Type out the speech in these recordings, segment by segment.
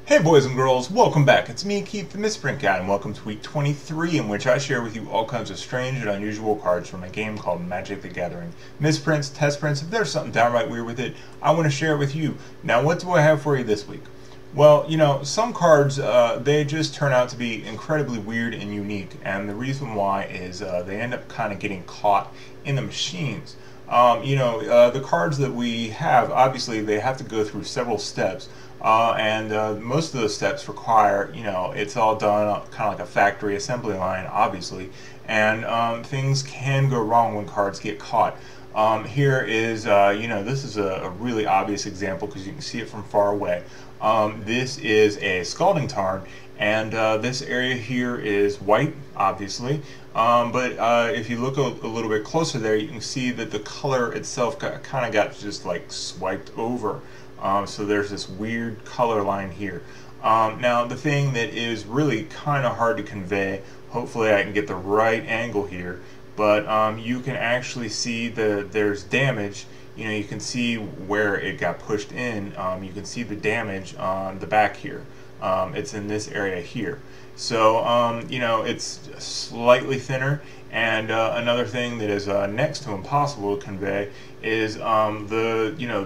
Hey boys and girls, welcome back. It's me, Keith the Misprint Guy, and welcome to week 23, in which I share with you all kinds of strange and unusual cards from a game called Magic the Gathering. Misprints, test prints, if there's something downright weird with it, I want to share it with you. Now, what do I have for you this week? Well, some cards, they just turn out to be incredibly weird and unique, and the reason why is they end up kind of getting caught in the machines. The cards that we have, obviously, they have to go through several steps. And most of those steps require, it's all done kind of like a factory assembly line, obviously, and things can go wrong when cards get caught. Here is, this is a really obvious example because you can see it from far away. This is a Scalding Tarn, and this area here is white, obviously, but if you look a little bit closer there, you can see that the color itself kind of got just like swiped over. So there's this weird color line here. Now the thing that is really kind of hard to convey, hopefully I can get the right angle here, but you can actually see there's damage. You can see where it got pushed in. You can see the damage on the back here. It's in this area here. So it's slightly thinner. And another thing that is next to impossible to convey is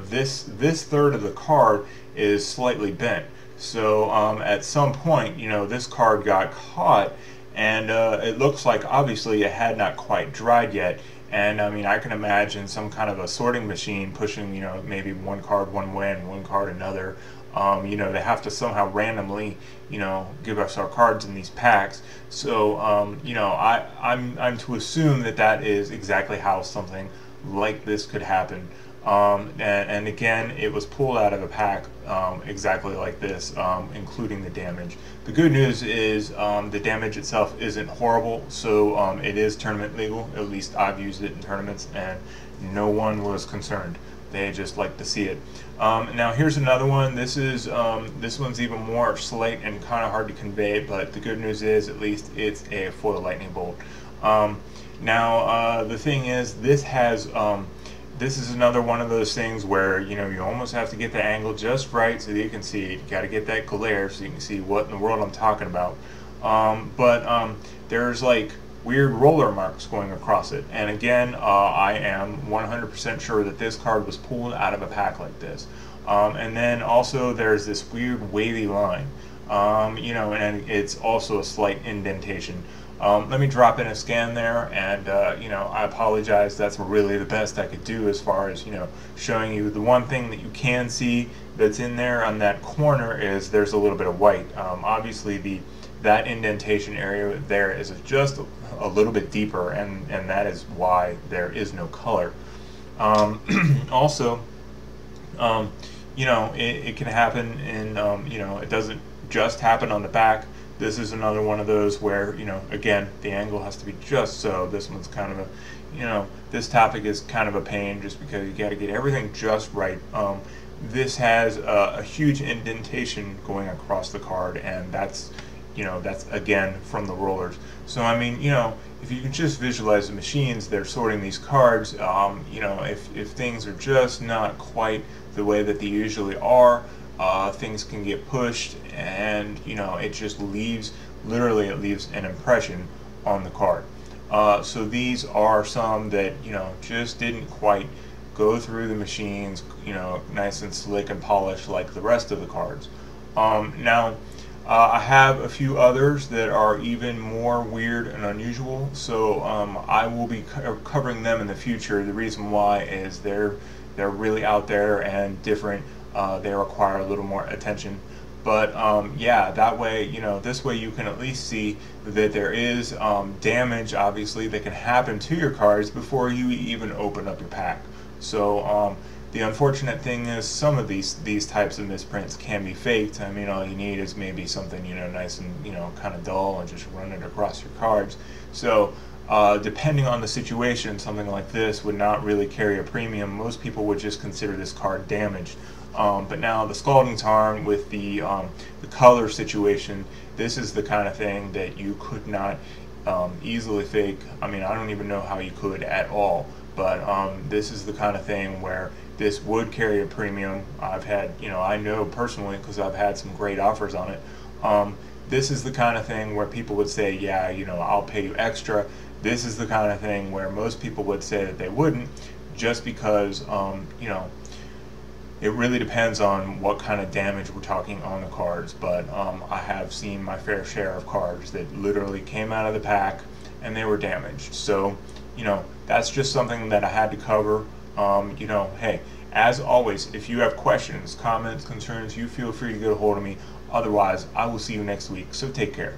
this third of the card is slightly bent. So at some point, this card got caught, and it looks like obviously it had not quite dried yet. And I mean, I can imagine some kind of a sorting machine pushing, maybe one card one way and one card another. They have to somehow randomly, give us our cards in these packs. So, I'm to assume that is exactly how something like this could happen. And again, it was pulled out of a pack exactly like this, including the damage. The good news is the damage itself isn't horrible, so it is tournament legal. At least I've used it in tournaments, and no one was concerned. They just like to see it. Now here's another one. This one's even more slight and kind of hard to convey, but the good news is at least it's a foil lightning bolt. Now the thing is, this is another one of those things where you almost have to get the angle just right so that you can see it. You got to get that glare so you can see what in the world I'm talking about. But there's like weird roller marks going across it, and again, I am 100% sure that this card was pulled out of a pack like this. And then also there's this weird wavy line, and it's also a slight indentation. Let me drop in a scan there, and I apologize. That's really the best I could do as far as showing you. The one thing that you can see that's in there on that corner is there's a little bit of white. Obviously that indentation area there is just a little bit deeper, and that is why there is no color. Also, it can happen in, it doesn't just happen on the back. This is another one of those where, again, the angle has to be just so. This one's kind of a, this topic is kind of a pain just because you got to get everything just right. This has a huge indentation going across the card, and that's again from the rollers. So I mean, if you can just visualize the machines, they're sorting these cards. If things are just not quite the way that they usually are, things can get pushed, and it just literally it leaves an impression on the card. So these are some that just didn't quite go through the machines, nice and slick and polished like the rest of the cards. Now I have a few others that are even more weird and unusual, so I will be covering them in the future. The reason why is they're really out there and different. They require a little more attention, but yeah, that way, this way you can at least see that there is damage, obviously, that can happen to your cards before you even open up your pack. So the unfortunate thing is some of these types of misprints can be faked. I mean, all you need is maybe something nice and kind of dull, and just run it across your cards. So depending on the situation, something like this would not really carry a premium. Most people would just consider this card damaged. But now the Scalding Tarn with the color situation, this is the kind of thing that you could not easily fake. I mean, I don't even know how you could at all. But this is the kind of thing where this would carry a premium. I've had, I know personally because I've had some great offers on it. This is the kind of thing where people would say, yeah, I'll pay you extra. This is the kind of thing where most people would say that they wouldn't, just because, it really depends on what kind of damage we're talking on the cards. But I have seen my fair share of cards that literally came out of the pack and they were damaged. So, that's just something that I had to cover. Hey, as always, if you have questions, comments, concerns, you feel free to get a hold of me. Otherwise, I will see you next week. So take care.